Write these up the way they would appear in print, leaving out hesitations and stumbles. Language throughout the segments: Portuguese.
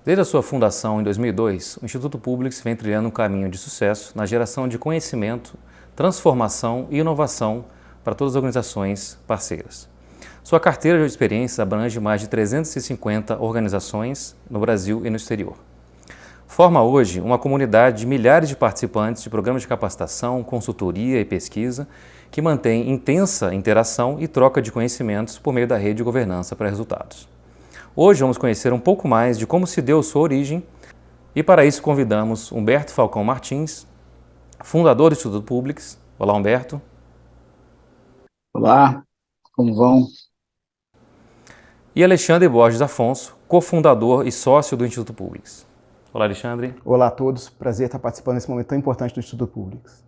Desde a sua fundação em 2002, o Instituto Publix vem trilhando um caminho de sucesso na geração de conhecimento, transformação e inovação para todas as organizações parceiras. Sua carteira de experiências abrange mais de 350 organizações no Brasil e no exterior. Forma hoje uma comunidade de milhares de participantes de programas de capacitação, consultoria e pesquisa que mantém intensa interação e troca de conhecimentos por meio da rede de governança para resultados. Hoje vamos conhecer um pouco mais de como se deu sua origem e para isso convidamos Humberto Falcão Martins, fundador do Instituto Publix. Olá, Humberto. Olá, como vão? E Alexandre Borges Afonso, cofundador e sócio do Instituto Publix. Olá, Alexandre. Olá a todos, prazer estar participando nesse momento tão importante do Instituto Publix.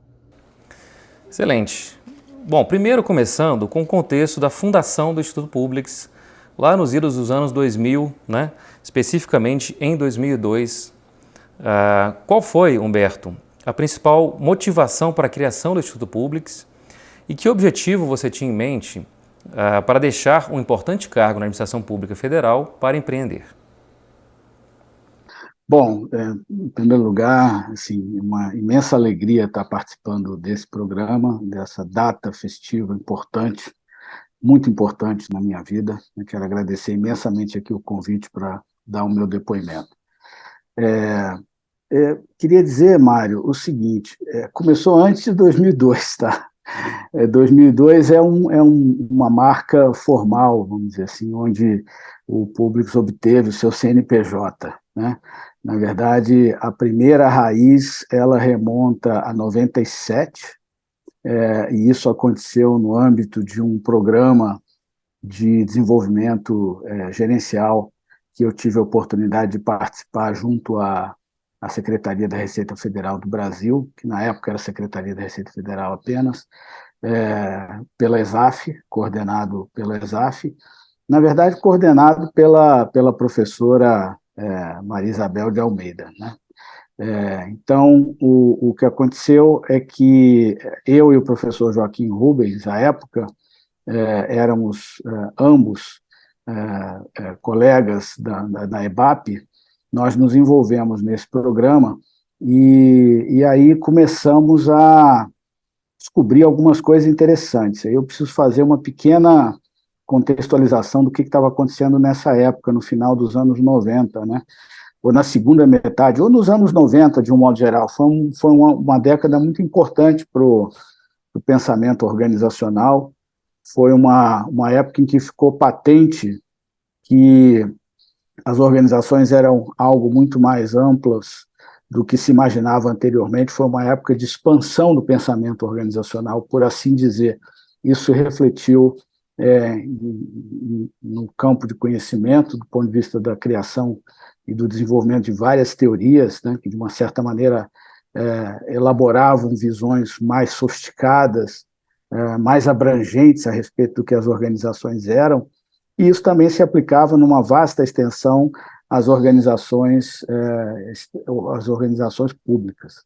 Excelente. Bom, primeiro começando com o contexto da fundação do Instituto Publix, lá nos idos dos anos 2000, né? Especificamente em 2002. Qual foi, Humberto, a principal motivação para a criação do Instituto Publix e que objetivo você tinha em mente para deixar um importante cargo na administração pública federal para empreender? Bom, em primeiro lugar, assim, uma imensa alegria estar participando desse programa, dessa data festiva importante, muito importante na minha vida. Eu quero agradecer imensamente aqui o convite para dar o meu depoimento. Queria dizer, Mário, o seguinte, começou antes de 2002, tá? 2002 uma marca formal, vamos dizer assim, onde o Publix obteve o seu CNPJ, né? Na verdade, a primeira raiz, ela remonta a 97, e isso aconteceu no âmbito de um programa de desenvolvimento gerencial que eu tive a oportunidade de participar junto à Secretaria da Receita Federal do Brasil, que na época era a Secretaria da Receita Federal apenas, pela ESAF, coordenado pela ESAF, na verdade coordenado pela professora Maria Isabel de Almeida, né? Então, o que aconteceu é que eu e o professor Joaquim Rubens, à época, éramos ambos colegas da EBAP. Nós nos envolvemos nesse programa e aí começamos a descobrir algumas coisas interessantes. Aí eu preciso fazer uma pequena contextualização do que estava acontecendo nessa época, no final dos anos 90, né? Ou na segunda metade, ou nos anos 90, de um modo geral. Foi uma década muito importante para o pensamento organizacional. Foi uma época em que ficou patente que as organizações eram algo muito mais amplas do que se imaginava anteriormente. Foi uma época de expansão do pensamento organizacional, por assim dizer. Isso refletiu no campo de conhecimento, do ponto de vista da criação e do desenvolvimento de várias teorias, né, que, de uma certa maneira, elaboravam visões mais sofisticadas, mais abrangentes a respeito do que as organizações eram, e isso também se aplicava numa vasta extensão às organizações públicas.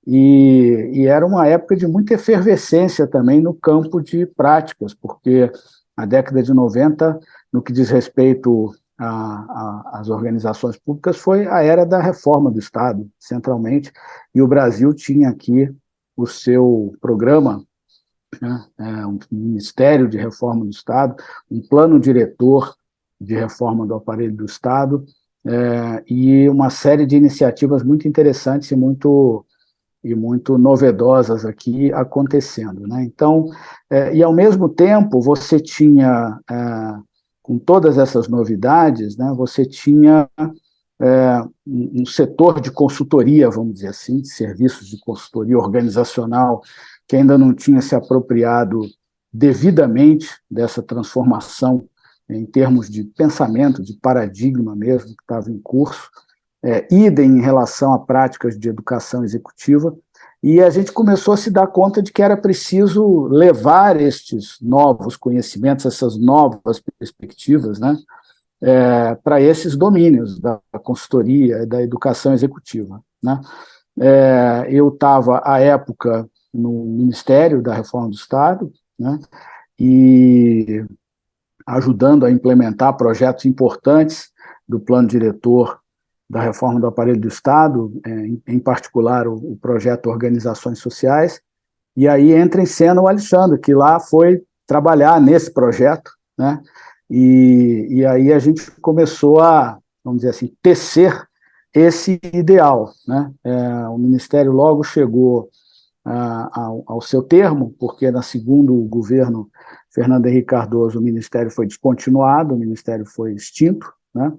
E era uma época de muita efervescência também no campo de práticas, porque a década de 90, no que diz respeito às organizações públicas, foi a era da reforma do Estado, centralmente, e o Brasil tinha aqui o seu programa, né, um Ministério de Reforma do Estado, um plano diretor de reforma do aparelho do Estado, e uma série de iniciativas muito interessantes e muito novedosas aqui acontecendo, né? Então, e ao mesmo tempo você tinha, com todas essas novidades, né, você tinha um setor de consultoria, vamos dizer assim, de serviços de consultoria organizacional, que ainda não tinha se apropriado devidamente dessa transformação em termos de pensamento, de paradigma mesmo, que estava em curso, idem em relação a práticas de educação executiva, e a gente começou a se dar conta de que era preciso levar estes novos conhecimentos, essas novas perspectivas, né, para esses domínios da consultoria e da educação executiva, né. Eu estava, à época, no Ministério da Reforma do Estado, né, e ajudando a implementar projetos importantes do plano diretor da reforma do aparelho do Estado, em particular o projeto Organizações Sociais, e aí entra em cena o Alexandre, que lá foi trabalhar nesse projeto, né? E aí a gente começou a, vamos dizer assim, tecer esse ideal, né? O Ministério logo chegou ao seu termo, porque no segundo governo Fernando Henrique Cardoso o Ministério foi descontinuado, o Ministério foi extinto, né?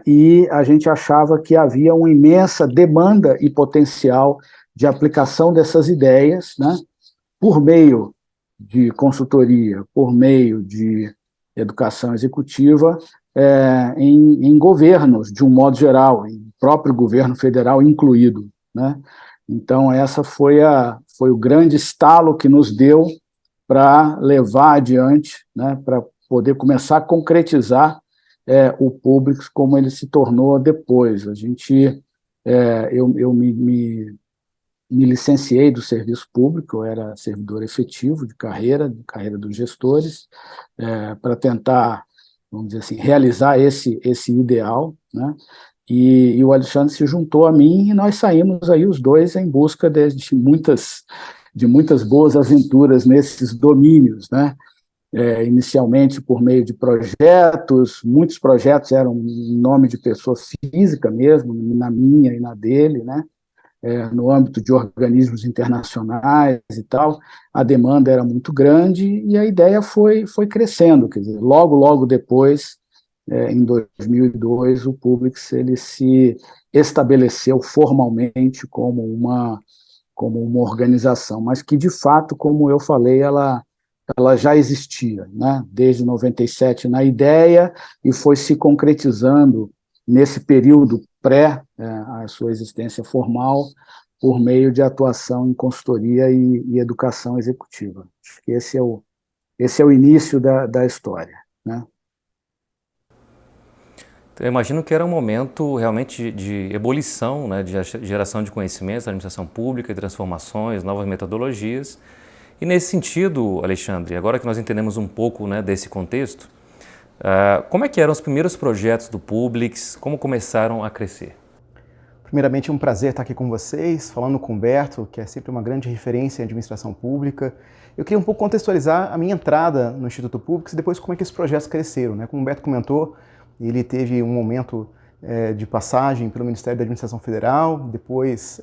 E a gente achava que havia uma imensa demanda e potencial de aplicação dessas ideias, né? Por meio de consultoria, por meio de educação executiva, em governos, de um modo geral, em próprio governo federal incluído, né? Então, essa foi o grande estalo que nos deu para levar adiante, né, para poder começar a concretizar o Publix como ele se tornou depois. Eu me licenciei do serviço público, eu era servidor efetivo de carreira dos gestores, para tentar, vamos dizer assim, realizar esse ideal, né? E o Alexandre se juntou a mim e nós saímos aí os dois em busca de muitas boas aventuras nesses domínios, né? Inicialmente por meio de projetos, muitos projetos eram em nome de pessoa física mesmo, na minha e na dele, né? No âmbito de organismos internacionais e tal, a demanda era muito grande e a ideia foi crescendo, quer dizer, logo depois, em 2002, o Publix ele se estabeleceu formalmente como uma organização, mas que, de fato, como eu falei, ela já existia, né? Desde 97 na ideia e foi se concretizando nesse período a sua existência formal por meio de atuação em consultoria e educação executiva. Acho que esse é o início da história, né? Eu imagino que era um momento realmente de ebulição, né, de geração de conhecimentos da administração pública, de transformações, novas metodologias. E nesse sentido, Alexandre, agora que nós entendemos um pouco, né, desse contexto, como é que eram os primeiros projetos do Publix, como começaram a crescer? Primeiramente, é um prazer estar aqui com vocês, falando com o Humberto, que é sempre uma grande referência em administração pública. Eu queria um pouco contextualizar a minha entrada no Instituto Publix e depois como é que esses projetos cresceram, né? Como o Humberto comentou, ele teve um momento de passagem pelo Ministério da Administração Federal, depois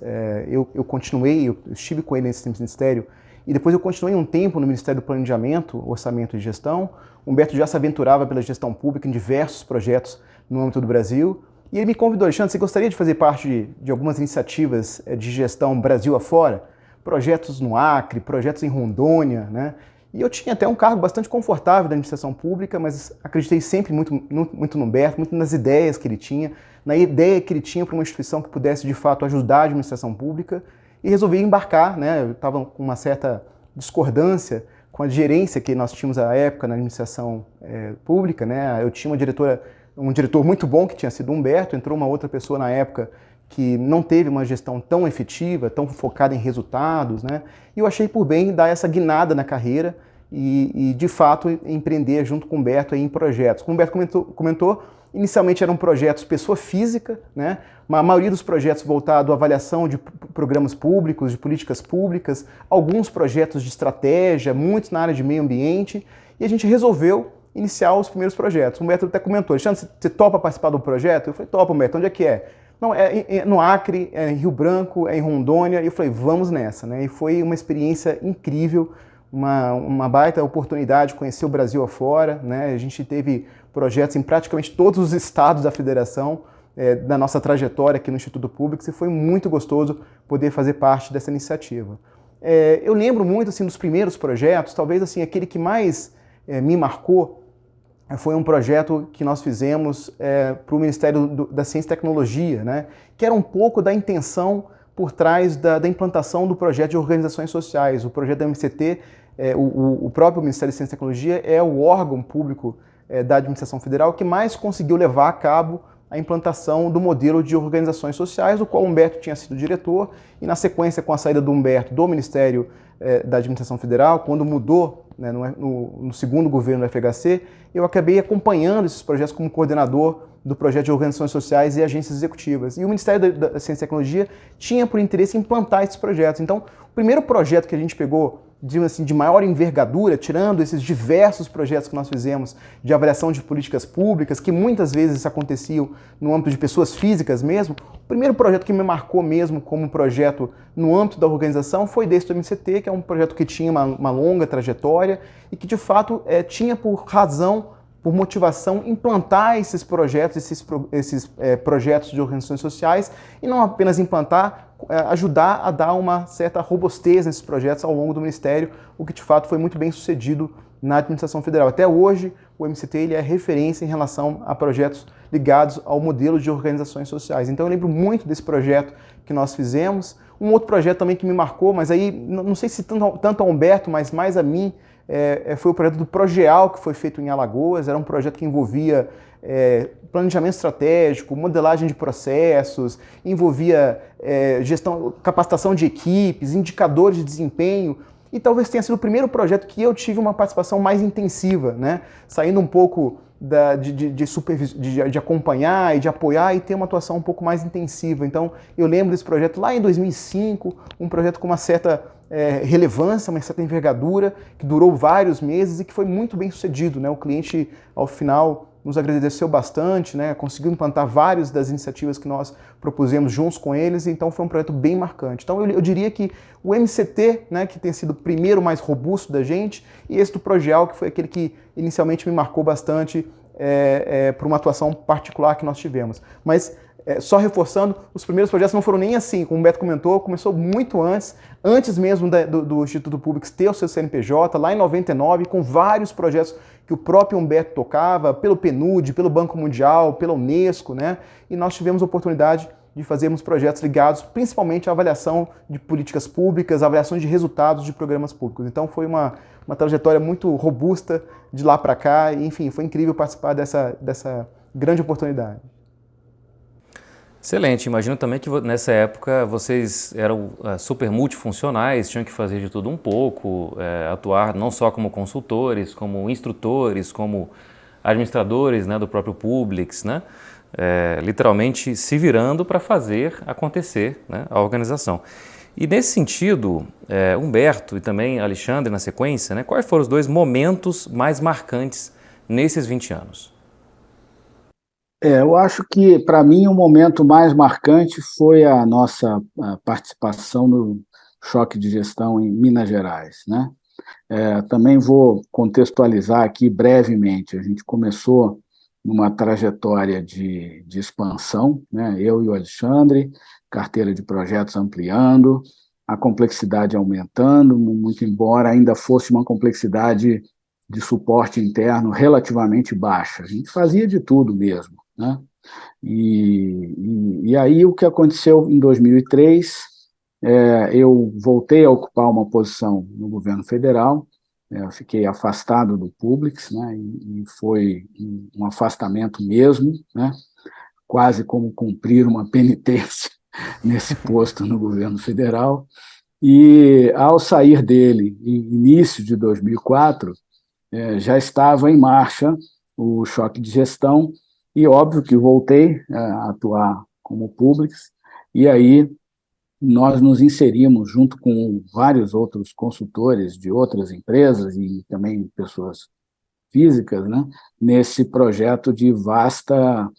eu continuei, eu estive com ele nesse ministério, e depois eu continuei um tempo no Ministério do Planejamento, Orçamento e Gestão. O Humberto já se aventurava pela gestão pública em diversos projetos no âmbito do Brasil, e ele me convidou: Alexandre, você gostaria de fazer parte de algumas iniciativas de gestão Brasil afora? Projetos no Acre, projetos em Rondônia, né? E eu tinha até um cargo bastante confortável da administração pública, mas acreditei sempre muito no Humberto, muito nas ideias que ele tinha, na ideia que ele tinha para uma instituição que pudesse, de fato, ajudar a administração pública, e resolvi embarcar, né? Eu estava com uma certa discordância com a gerência que nós tínhamos à época na administração pública, né? Eu tinha um diretor muito bom, que tinha sido o Humberto, entrou uma outra pessoa na época que não teve uma gestão tão efetiva, tão focada em resultados, né? E eu achei por bem dar essa guinada na carreira e de fato, empreender junto com o Humberto em projetos. Como o Humberto comentou, inicialmente eram projetos pessoa física, né? A maioria dos projetos voltado à avaliação de programas públicos, de políticas públicas, alguns projetos de estratégia, muitos na área de meio ambiente, e a gente resolveu iniciar os primeiros projetos. O Humberto até comentou: Alexandre, você topa participar do projeto? Eu falei: topa, Humberto, onde é que é? Não, é no Acre, é em Rio Branco, é em Rondônia. E eu falei: vamos nessa, né? E foi uma experiência incrível, uma baita oportunidade de conhecer o Brasil afora, né? A gente teve projetos em praticamente todos os estados da federação, da nossa trajetória aqui no Instituto Publix, e foi muito gostoso poder fazer parte dessa iniciativa. Eu lembro muito assim, dos primeiros projetos, talvez assim, aquele que mais me marcou foi um projeto que nós fizemos para o Ministério da Ciência e Tecnologia, né? Que era um pouco da intenção por trás da implantação do projeto de organizações sociais. O projeto da MCT, o próprio Ministério da Ciência e Tecnologia, é o órgão público da administração federal que mais conseguiu levar a cabo a implantação do modelo de organizações sociais, do qual Humberto tinha sido diretor, e na sequência, com a saída do Humberto do Ministério da Administração Federal, quando mudou, né, no segundo governo do FHC, eu acabei acompanhando esses projetos como coordenador do projeto de organizações sociais e agências executivas. E o Ministério da Ciência e Tecnologia tinha por interesse implantar esses projetos. Então, o primeiro projeto que a gente pegou, assim, de maior envergadura, tirando esses diversos projetos que nós fizemos de avaliação de políticas públicas, que muitas vezes aconteciam no âmbito de pessoas físicas mesmo, o primeiro projeto que me marcou mesmo como projeto no âmbito da organização foi desse do MCT, que é um projeto que tinha uma longa trajetória e que, de fato, tinha por razão, por motivação, implantar esses projetos, esses projetos de organizações sociais, e não apenas implantar, ajudar a dar uma certa robustez nesses projetos ao longo do Ministério, o que de fato foi muito bem sucedido na administração federal. Até hoje, o MCT ele é referência em relação a projetos ligados ao modelo de organizações sociais. Então eu lembro muito desse projeto que nós fizemos. Um outro projeto também que me marcou, mas aí não sei se tanto a Humberto, mas mais a mim, foi o projeto do Progeal, que foi feito em Alagoas. Era um projeto que envolvia planejamento estratégico, modelagem de processos, envolvia gestão, capacitação de equipes, indicadores de desempenho, e talvez tenha sido o primeiro projeto que eu tive uma participação mais intensiva, né? Saindo um pouco de acompanhar e de apoiar e ter uma atuação um pouco mais intensiva. Então, eu lembro desse projeto lá em 2005, um projeto com uma certa relevância, uma certa envergadura, que durou vários meses e que foi muito bem sucedido, né? O cliente, ao final, nos agradeceu bastante, né? Conseguiu implantar várias das iniciativas que nós propusemos juntos com eles, então foi um projeto bem marcante. Então eu diria que o MCT, né, que tem sido o primeiro mais robusto da gente, e esse do Progeal, que foi aquele que inicialmente me marcou bastante por uma atuação particular que nós tivemos. Mas, só reforçando, os primeiros projetos não foram nem assim, como o Beto comentou, começou muito antes mesmo do Instituto Publix ter o seu CNPJ, lá em 99, com vários projetos que o próprio Humberto tocava, pelo PNUD, pelo Banco Mundial, pela Unesco, né? E nós tivemos a oportunidade de fazermos projetos ligados principalmente à avaliação de políticas públicas, avaliação de resultados de programas públicos. Então foi uma trajetória muito robusta de lá para cá, e enfim, foi incrível participar dessa grande oportunidade. Excelente. Imagino também que nessa época vocês eram super multifuncionais, tinham que fazer de tudo um pouco, atuar não só como consultores, como instrutores, como administradores, né, do próprio Publix, né? Literalmente se virando para fazer acontecer, né, a organização. E nesse sentido, Humberto e também Alexandre na sequência, né, quais foram os dois momentos mais marcantes nesses 20 anos? Eu acho que, para mim, o momento mais marcante foi a nossa participação no choque de gestão em Minas Gerais, né? Também vou contextualizar aqui brevemente. A gente começou numa trajetória de expansão, né? Eu e o Alexandre, carteira de projetos ampliando, a complexidade aumentando, muito embora ainda fosse uma complexidade de suporte interno relativamente baixa. A gente fazia de tudo mesmo, né? E aí o que aconteceu em 2003, eu voltei a ocupar uma posição no governo federal, eu fiquei afastado do Publix, né? E foi um afastamento mesmo, né? Quase como cumprir uma penitência nesse posto no governo federal. E ao sair dele, em início de 2004, já estava em marcha o choque de gestão, e óbvio que voltei a atuar como Publix, e aí nós nos inserimos junto com vários outros consultores de outras empresas e também pessoas físicas, né, nesse projeto de vasta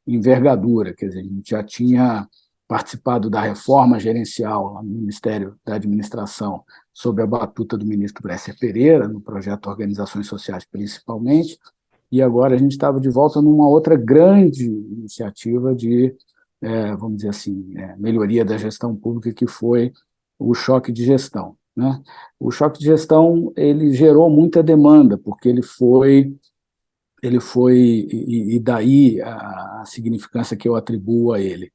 envergadura. Quer dizer, a gente já tinha participado da reforma gerencial no Ministério da Administração sob a batuta do ministro Bresser Pereira, no projeto Organizações Sociais principalmente, e agora a gente estava de volta numa outra grande iniciativa de, vamos dizer assim, melhoria da gestão pública, que foi o choque de gestão, né? O choque de gestão ele gerou muita demanda, porque ele foi e daí a significância que eu atribuo a ele.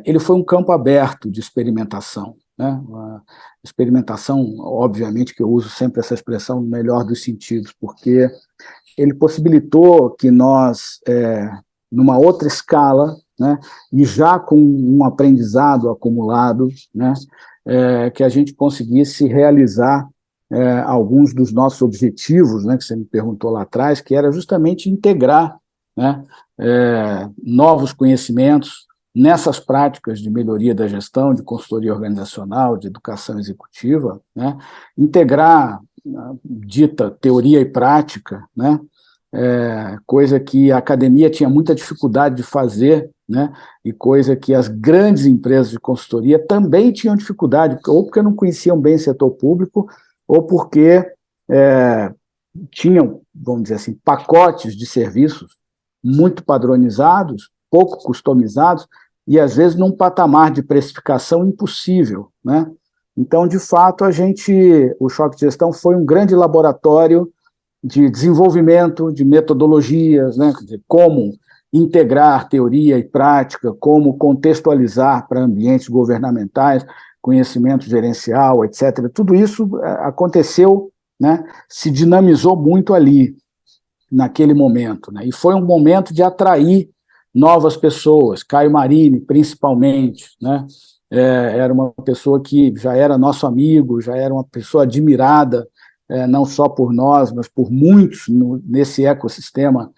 Ele foi um campo aberto de experimentação, né? Uma experimentação, obviamente que eu uso sempre essa expressão no melhor dos sentidos, porque ele possibilitou que nós numa outra escala, né, e já com um aprendizado acumulado, né, que a gente conseguisse realizar alguns dos nossos objetivos, né, que você me perguntou lá atrás, que era justamente integrar, né, novos conhecimentos nessas práticas de melhoria da gestão, de consultoria organizacional, de educação executiva, né, integrar a dita teoria e prática, né, coisa que a academia tinha muita dificuldade de fazer, né, e coisa que as grandes empresas de consultoria também tinham dificuldade, ou porque não conheciam bem o setor público, ou porque tinham, vamos dizer assim, pacotes de serviços muito padronizados, pouco customizados, e às vezes num patamar de precificação impossível, né? Então, de fato, o Choque de Gestão foi um grande laboratório de desenvolvimento de metodologias, né? Quer dizer, como integrar teoria e prática, como contextualizar para ambientes governamentais, conhecimento gerencial, etc. Tudo isso aconteceu, né? Se dinamizou muito ali, naquele momento, né? E foi um momento de atrair novas pessoas, Caio Marini, principalmente, né? Era uma pessoa que já era nosso amigo, já era uma pessoa admirada, não só por nós, mas por muitos nesse ecossistema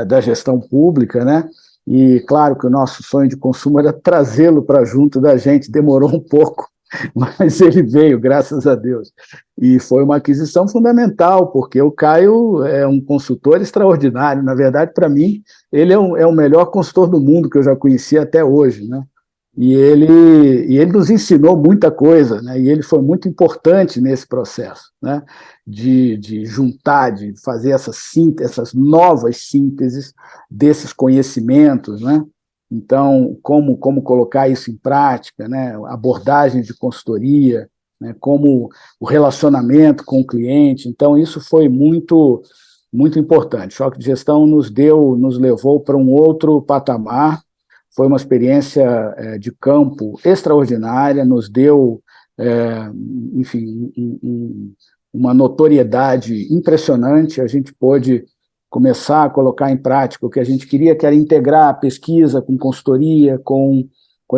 da gestão pública, né? E claro que o nosso sonho de consumo era trazê-lo para junto da gente, demorou um pouco, mas ele veio, graças a Deus. E foi uma aquisição fundamental, porque o Caio é um consultor extraordinário. Na verdade, para mim, ele é o melhor consultor do mundo que eu já conheci até hoje, né? E ele nos ensinou muita coisa, né? E ele foi muito importante nesse processo, né? De juntar, de fazer essas novas sínteses desses conhecimentos, né? Então, como colocar isso em prática, né? Abordagem de consultoria, né? Como o relacionamento com o cliente. Então, isso foi muito, muito importante. Choque de Gestão nos levou para um outro patamar. Foi uma experiência de campo extraordinária, nos deu, enfim, uma notoriedade impressionante. A gente pôde começar a colocar em prática o que a gente queria, que era integrar a pesquisa com consultoria, com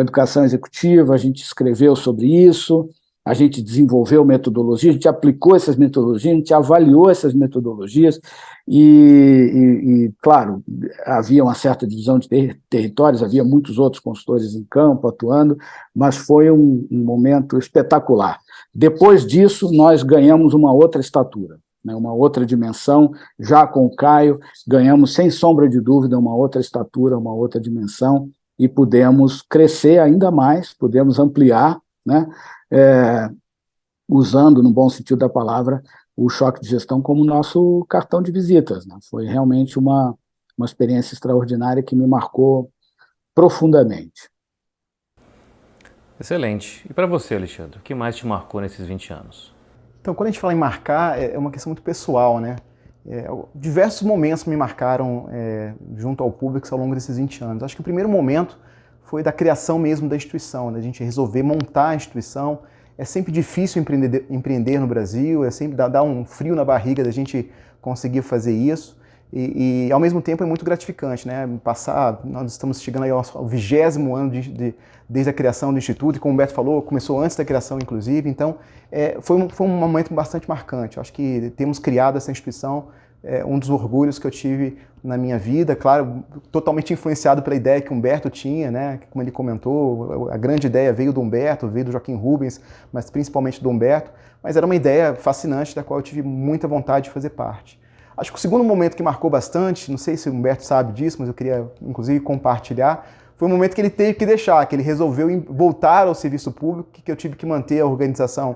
educação executiva. A gente escreveu sobre isso, a gente desenvolveu metodologia, a gente aplicou essas metodologias, a gente avaliou essas metodologias e claro, havia uma certa divisão de territórios, havia muitos outros consultores em campo atuando, mas foi um momento espetacular. Depois disso, nós ganhamos uma outra estatura, né, uma outra dimensão, já com o Caio, ganhamos, sem sombra de dúvida, uma outra estatura, uma outra dimensão, e pudemos crescer ainda mais, pudemos ampliar, né, usando, no bom sentido da palavra, o Choque de Gestão como nosso cartão de visitas, né? Foi realmente uma experiência extraordinária que me marcou profundamente. Excelente. E para você, Alexandre, o que mais te marcou nesses 20 anos? Então, quando a gente fala em marcar, é uma questão muito pessoal, né? Diversos momentos me marcaram junto ao público ao longo desses 20 anos. Acho que o primeiro momento foi da criação mesmo da instituição, da gente resolver montar a instituição. É sempre difícil empreender no Brasil, é sempre dá um frio na barriga da gente conseguir fazer isso. E ao mesmo tempo é muito gratificante, né? Nós estamos chegando aí ao 20º ano desde a criação do Instituto, e como o Humberto falou, começou antes da criação, inclusive. Então, foi um momento bastante marcante. Eu acho que temos criado essa instituição, um dos orgulhos que eu tive na minha vida, claro, totalmente influenciado pela ideia que o Humberto tinha, né? Como ele comentou, a grande ideia veio do Humberto, veio do Joaquim Rubens, mas principalmente do Humberto, mas era uma ideia fascinante da qual eu tive muita vontade de fazer parte. Acho que o segundo momento que marcou bastante, não sei se o Humberto sabe disso, mas eu queria inclusive compartilhar, foi o momento que ele teve que deixar, que ele resolveu voltar ao serviço público, que eu tive que manter a organização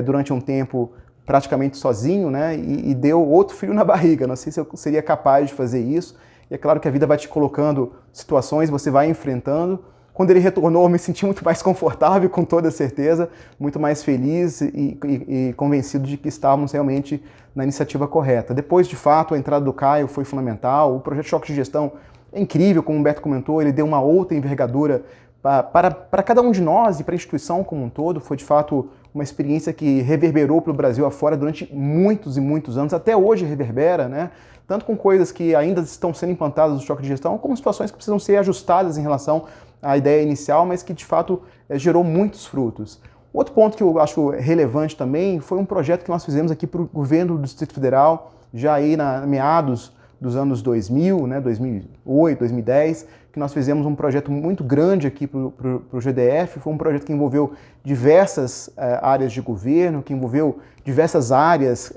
durante um tempo praticamente sozinho, né? E deu outro frio na barriga. Não sei se eu seria capaz de fazer isso. E é claro que a vida vai te colocando situações, você vai enfrentando. Quando ele retornou, eu me senti muito mais confortável, com toda certeza, muito mais feliz e convencido de que estávamos realmente na iniciativa correta. Depois, de fato, a entrada do Caio foi fundamental. O projeto Choque de Gestão é incrível, como o Humberto comentou, ele deu uma outra envergadura para cada um de nós e para a instituição como um todo. Foi, de fato, uma experiência que reverberou para o Brasil afora durante muitos e muitos anos, até hoje reverbera, né? Tanto com coisas que ainda estão sendo implantadas no choque de gestão, como situações que precisam ser ajustadas em relação à ideia inicial, mas que de fato gerou muitos frutos. Outro ponto que eu acho relevante também foi um projeto que nós fizemos aqui para o governo do Distrito Federal, já aí na meados dos anos 2000, né, 2008, 2010, que nós fizemos um projeto muito grande aqui para o GDF. Foi um projeto que envolveu diversas áreas de governo, que envolveu diversas áreas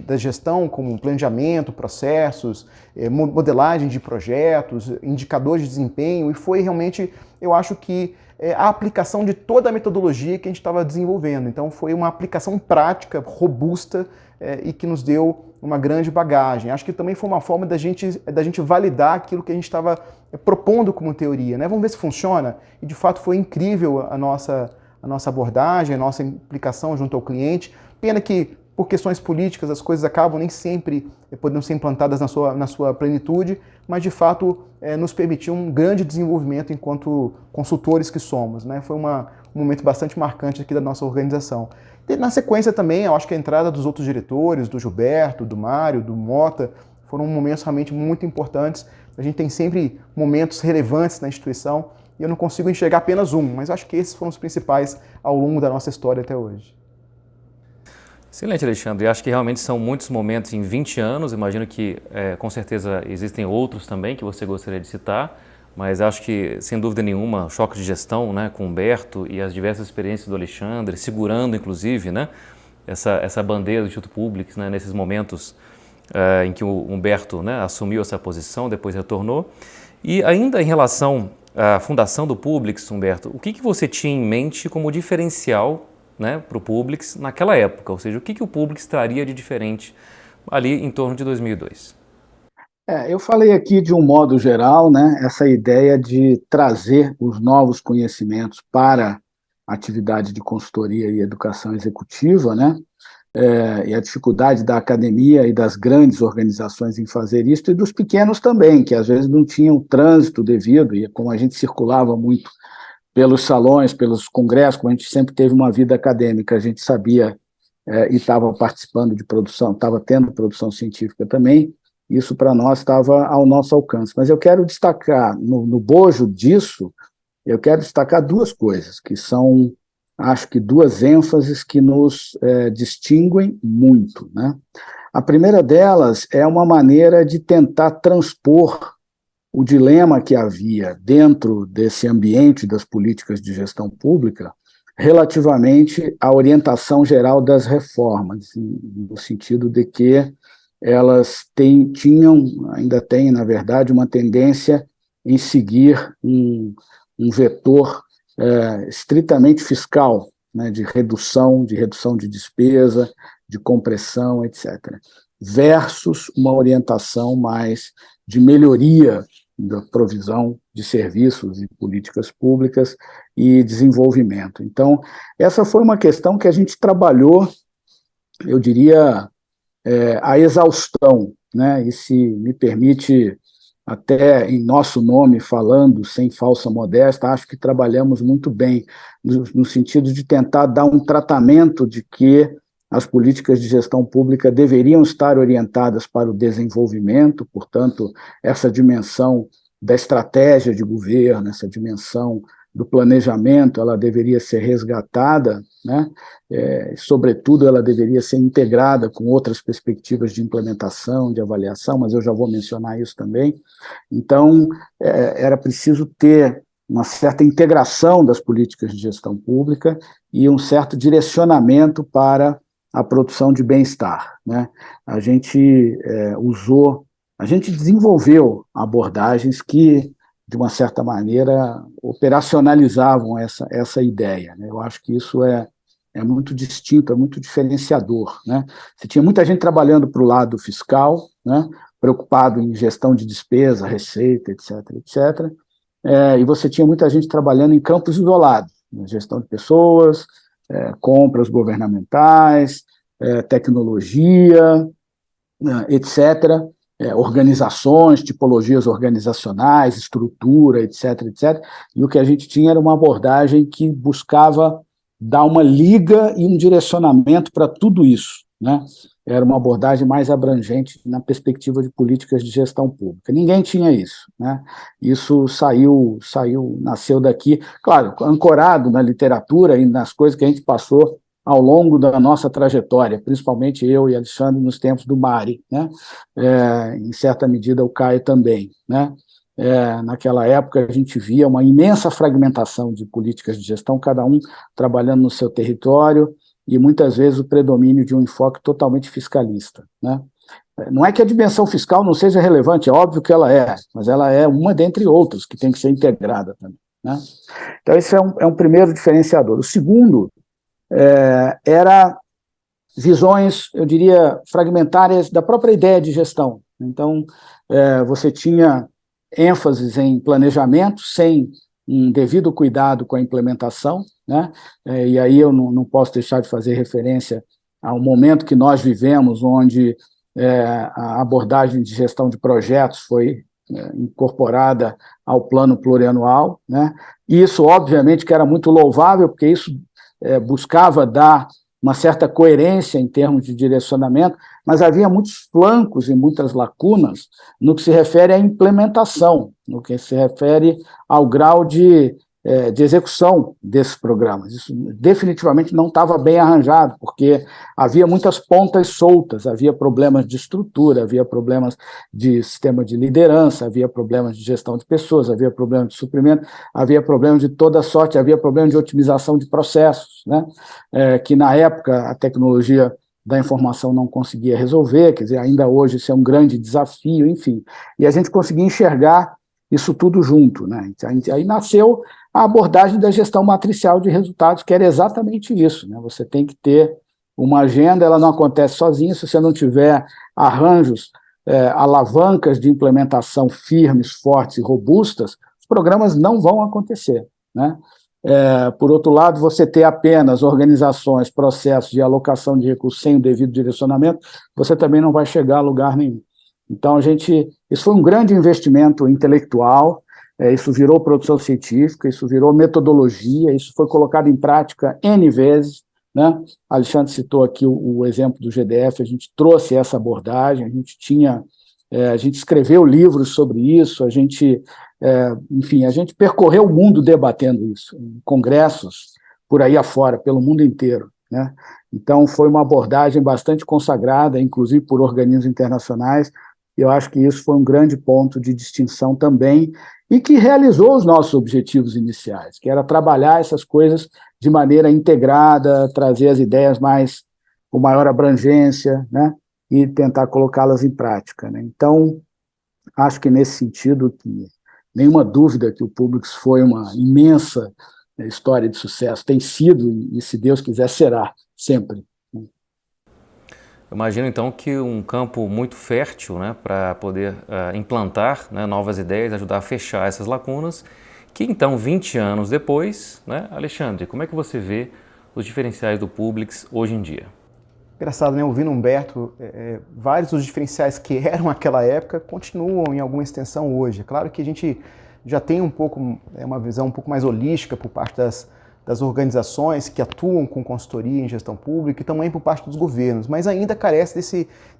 da gestão, como planejamento, processos, modelagem de projetos, indicadores de desempenho, e foi realmente, eu acho que, a aplicação de toda a metodologia que a gente estava desenvolvendo. Então foi uma aplicação prática, robusta, e que nos deu uma grande bagagem. Acho que também foi uma forma da gente validar aquilo que a gente estava propondo como teoria, né? Vamos ver se funciona. E de fato foi incrível a nossa abordagem, a nossa implicação junto ao cliente. Pena que por questões políticas as coisas acabam nem sempre podendo ser implantadas na sua plenitude, mas de fato nos permitiu um grande desenvolvimento enquanto consultores que somos, né? Foi um momento bastante marcante aqui da nossa organização. E na sequência também, eu acho que a entrada dos outros diretores, do Gilberto, do Mário, do Mota, foram momentos realmente muito importantes. A gente tem sempre momentos relevantes na instituição e eu não consigo enxergar apenas um, mas acho que esses foram os principais ao longo da nossa história até hoje. Excelente, Alexandre. Acho que realmente são muitos momentos em 20 anos. Imagino que, com certeza, existem outros também que você gostaria de citar, mas acho que, sem dúvida nenhuma, o choque de gestão, né, com o Humberto e as diversas experiências do Alexandre, segurando, inclusive, né, essa bandeira do Instituto Publix, né, nesses momentos em que o Humberto, né, assumiu essa posição, depois retornou. E ainda em relação à fundação do Publix, Humberto, o que você tinha em mente como diferencial, né, para o Publix naquela época? Ou seja, o que o Publix traria de diferente ali em torno de 2002? Eu falei aqui de um modo geral, né, essa ideia de trazer os novos conhecimentos para a atividade de consultoria e educação executiva, né, e a dificuldade da academia e das grandes organizações em fazer isso, e dos pequenos também, que às vezes não tinham trânsito devido, e como a gente circulava muito pelos salões, pelos congressos, como a gente sempre teve uma vida acadêmica, a gente sabia e estava participando de produção, estava tendo produção científica também, isso para nós estava ao nosso alcance. Mas eu quero destacar, no bojo disso, eu quero destacar duas coisas, que são, acho que duas ênfases que nos distinguem muito, né? A primeira delas é uma maneira de tentar transpor o dilema que havia dentro desse ambiente das políticas de gestão pública relativamente à orientação geral das reformas, no sentido de que elas tinham, ainda têm, na verdade, uma tendência em seguir um vetor estritamente fiscal, né, de redução de despesa, de compressão, etc., versus uma orientação mais de melhoria da provisão de serviços e políticas públicas e desenvolvimento. Então, essa foi uma questão que a gente trabalhou, eu diria, a exaustão, né? E se me permite, até em nosso nome, falando sem falsa modéstia, acho que trabalhamos muito bem, no sentido de tentar dar um tratamento de que as políticas de gestão pública deveriam estar orientadas para o desenvolvimento, portanto, essa dimensão da estratégia de governo, essa dimensão do planejamento, ela deveria ser resgatada, né? Sobretudo, ela deveria ser integrada com outras perspectivas de implementação, de avaliação, mas eu já vou mencionar isso também. Então, era preciso ter uma certa integração das políticas de gestão pública e um certo direcionamento para a produção de bem-estar, né? A gente desenvolveu abordagens que, de uma certa maneira, operacionalizavam essa ideia, né? Eu acho que isso é muito distinto, é muito diferenciador, né? Você tinha muita gente trabalhando para o lado fiscal, né, preocupado em gestão de despesa, receita, etc., etc., e você tinha muita gente trabalhando em campos isolados, né, gestão de pessoas, compras governamentais, tecnologia, etc., organizações, tipologias organizacionais, estrutura, etc., etc. E o que a gente tinha era uma abordagem que buscava dar uma liga e um direcionamento para tudo isso, né? Era uma abordagem mais abrangente na perspectiva de políticas de gestão pública. Ninguém tinha isso, né? Isso nasceu daqui, claro, ancorado na literatura e nas coisas que a gente passou ao longo da nossa trajetória, principalmente eu e Alexandre nos tempos do Mari, né? Em certa medida o Caio também, né? Naquela época a gente via uma imensa fragmentação de políticas de gestão, cada um trabalhando no seu território, e muitas vezes o predomínio de um enfoque totalmente fiscalista, né? Não é que a dimensão fiscal não seja relevante, é óbvio que ela é, mas ela é uma dentre outras que tem que ser integrada também, né? Então esse é um primeiro diferenciador. O segundo era visões, eu diria, fragmentárias da própria ideia de gestão. Então, você tinha ênfases em planejamento, sem um devido cuidado com a implementação, né? E aí eu não posso deixar de fazer referência ao momento que nós vivemos, onde a abordagem de gestão de projetos foi incorporada ao plano plurianual, né? Isso, obviamente, que era muito louvável, porque isso buscava dar uma certa coerência em termos de direcionamento, mas havia muitos flancos e muitas lacunas no que se refere à implementação, no que se refere ao grau de execução desses programas. Isso definitivamente não estava bem arranjado, porque havia muitas pontas soltas, havia problemas de estrutura, havia problemas de sistema de liderança, havia problemas de gestão de pessoas, havia problemas de suprimento, havia problemas de toda sorte, havia problemas de otimização de processos, né? Que na época a tecnologia da informação não conseguia resolver, quer dizer, ainda hoje isso é um grande desafio, enfim. E a gente conseguia enxergar isso tudo junto, né? Aí nasceu a abordagem da gestão matricial de resultados, que era exatamente isso, né? Você tem que ter uma agenda, ela não acontece sozinha, se você não tiver arranjos, alavancas de implementação firmes, fortes e robustas, os programas não vão acontecer, né? Por outro lado, você ter apenas organizações, processos de alocação de recursos sem o devido direcionamento, você também não vai chegar a lugar nenhum. Então, isso foi um grande investimento intelectual, isso virou produção científica, isso virou metodologia, isso foi colocado em prática N vezes, né? Alexandre citou aqui o exemplo do GDF, a gente trouxe essa abordagem, a gente escreveu livros sobre isso, enfim, a gente percorreu o mundo debatendo isso, em congressos por aí afora, pelo mundo inteiro, né? Então, foi uma abordagem bastante consagrada, inclusive por organismos internacionais, e eu acho que isso foi um grande ponto de distinção também, e que realizou os nossos objetivos iniciais, que era trabalhar essas coisas de maneira integrada, trazer as ideias com maior abrangência, né? E tentar colocá-las em prática, né? Então, acho que nesse sentido, nenhuma dúvida que o Publix foi uma imensa história de sucesso, tem sido, e se Deus quiser, será, sempre. Eu imagino, então, que um campo muito fértil, né, para poder implantar, né, novas ideias, ajudar a fechar essas lacunas, que então, 20 anos depois, né, Alexandre, como é que você vê os diferenciais do Publix hoje em dia? Engraçado, né? Ouvindo Humberto, vários dos diferenciais que eram naquela época continuam em alguma extensão hoje. É claro que a gente já tem uma visão um pouco mais holística por parte das organizações que atuam com consultoria em gestão pública e também por parte dos governos, mas ainda carece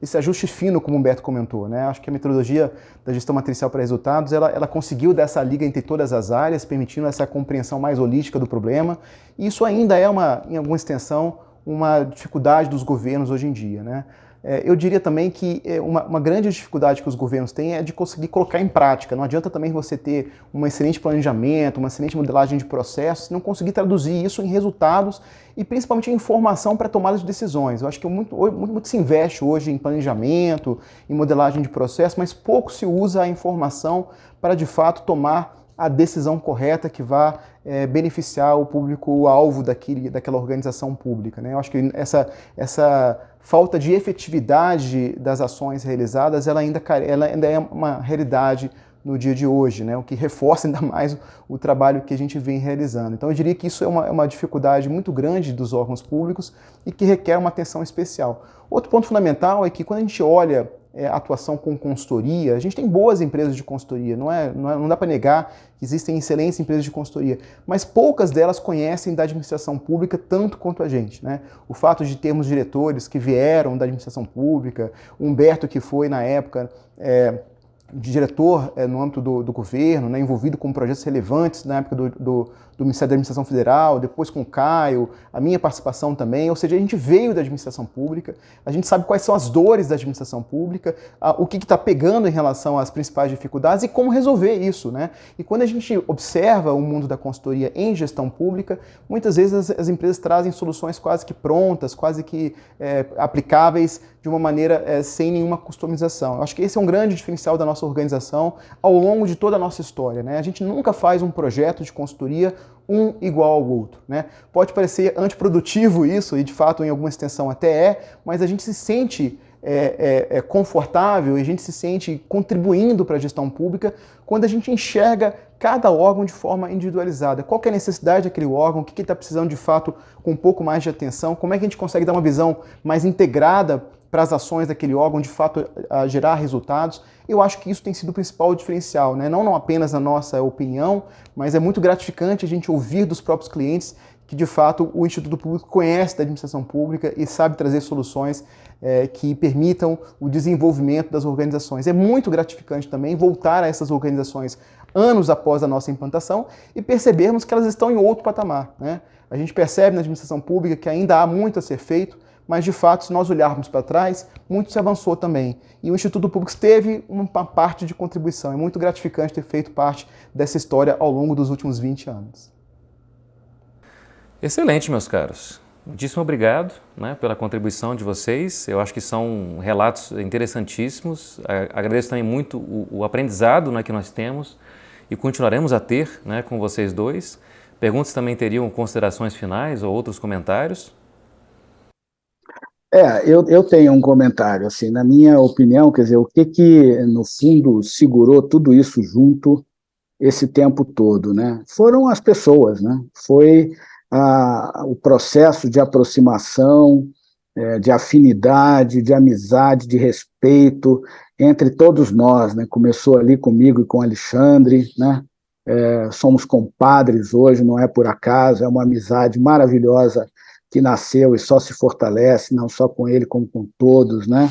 desse ajuste fino, como o Humberto comentou, né? Acho que a metodologia da gestão matricial para resultados, ela conseguiu dar essa liga entre todas as áreas, permitindo essa compreensão mais holística do problema, e isso ainda é, em alguma extensão, uma dificuldade dos governos hoje em dia, né? Eu diria também que uma grande dificuldade que os governos têm é de conseguir colocar em prática. Não adianta também você ter um excelente planejamento, uma excelente modelagem de processos, não conseguir traduzir isso em resultados e principalmente em informação para tomada de decisões. Eu acho que muito se investe hoje em planejamento, em modelagem de processo, mas pouco se usa a informação para de fato tomar a decisão correta que vá beneficiar o público-alvo daquela organização pública, né? Eu acho que essa falta de efetividade das ações realizadas, ela ainda é uma realidade no dia de hoje, né? O que reforça ainda mais o trabalho que a gente vem realizando. Então eu diria que isso é uma dificuldade muito grande dos órgãos públicos e que requer uma atenção especial. Outro ponto fundamental é que quando a gente olha a atuação com consultoria, a gente tem boas empresas de consultoria, não dá para negar que existem excelentes empresas de consultoria, mas poucas delas conhecem da administração pública tanto quanto a gente, né? O fato de termos diretores que vieram da administração pública, o Humberto que foi na época diretor no âmbito do governo, né, envolvido com projetos relevantes na época do Ministério da Administração Federal, depois com o Caio, a minha participação também, ou seja, a gente veio da administração pública, a gente sabe quais são as dores da administração pública, o que está pegando em relação às principais dificuldades e como resolver isso, né? E quando a gente observa o mundo da consultoria em gestão pública, muitas vezes as empresas trazem soluções quase que prontas, quase que aplicáveis de uma maneira sem nenhuma customização. Eu acho que esse é um grande diferencial da nossa organização ao longo de toda a nossa história, né? A gente nunca faz um projeto de consultoria um igual ao outro, né? Pode parecer antiprodutivo isso, e de fato em alguma extensão até mas a gente se sente confortável e a gente se sente contribuindo para a gestão pública quando a gente enxerga cada órgão de forma individualizada. Qual que é a necessidade daquele órgão, o que está precisando de fato com um pouco mais de atenção, como é que a gente consegue dar uma visão mais integrada para as ações daquele órgão, de fato a gerar resultados. Eu acho que isso tem sido o principal diferencial, né? Não apenas na nossa opinião, mas é muito gratificante a gente ouvir dos próprios clientes que, de fato, o Instituto Público conhece da administração pública e sabe trazer soluções que permitam o desenvolvimento das organizações. É muito gratificante também voltar a essas organizações anos após a nossa implantação e percebermos que elas estão em outro patamar, né? A gente percebe na administração pública que ainda há muito a ser feito, mas, de fato, se nós olharmos para trás, muito se avançou também. E o Instituto Público teve uma parte de contribuição. É muito gratificante ter feito parte dessa história ao longo dos últimos 20 anos. Excelente, meus caros. Muitíssimo obrigado, né, pela contribuição de vocês. Eu acho que são relatos interessantíssimos. Agradeço também muito o aprendizado, né, que nós temos e continuaremos a ter, né, com vocês dois. Perguntas também teriam considerações finais ou outros comentários? Eu tenho um comentário, assim, na minha opinião, quer dizer, o que no fundo segurou tudo isso junto esse tempo todo, né? Foram as pessoas, né? Foi o processo de aproximação, de afinidade, de amizade, de respeito entre todos nós, né? Começou ali comigo e com o Alexandre, né? Somos compadres hoje, não é por acaso, é uma amizade maravilhosa que nasceu e só se fortalece, não só com ele, como com todos, né?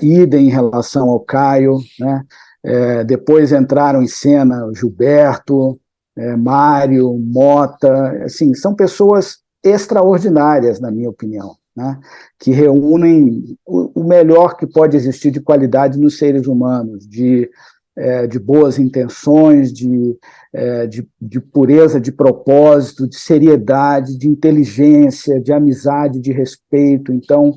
Idem em relação ao Caio, né? Depois entraram em cena o Gilberto, Mário, Mota, assim, são pessoas extraordinárias, na minha opinião, né? Que reúnem o melhor que pode existir de qualidade nos seres humanos, de boas intenções, de pureza de propósito, de seriedade, de inteligência, de amizade, de respeito. Então,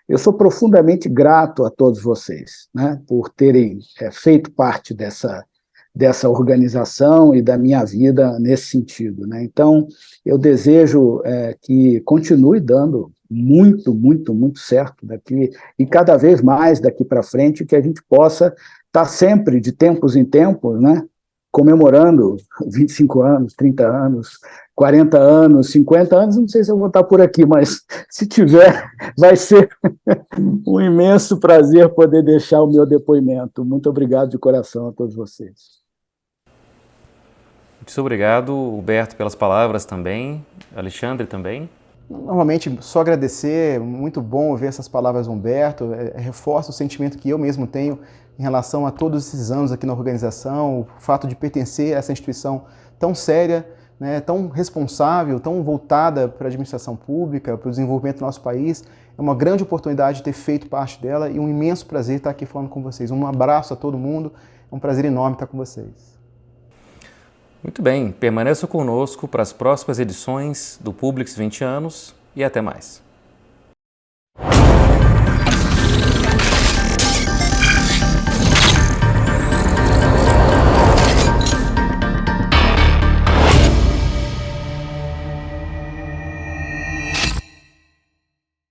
eu sou profundamente grato a todos vocês, né, por terem feito parte dessa organização e da minha vida nesse sentido, né? Então, eu desejo que continue dando muito, muito, muito certo daqui, e cada vez mais daqui para frente, que a gente possa estar sempre, de tempos em tempos, né, comemorando 25 anos, 30 anos, 40 anos, 50 anos, não sei se eu vou estar por aqui, mas se tiver, vai ser um imenso prazer poder deixar o meu depoimento. Muito obrigado de coração a todos vocês. Muito obrigado, Humberto, pelas palavras também, Alexandre também. Normalmente, só agradecer, muito bom ouvir essas palavras do Humberto, reforça o sentimento que eu mesmo tenho em relação a todos esses anos aqui na organização, o fato de pertencer a essa instituição tão séria, né, tão responsável, tão voltada para a administração pública, para o desenvolvimento do nosso país. É uma grande oportunidade de ter feito parte dela e um imenso prazer estar aqui falando com vocês. Um abraço a todo mundo, é um prazer enorme estar com vocês. Muito bem, permaneça conosco para as próximas edições do Publix 20 anos e até mais.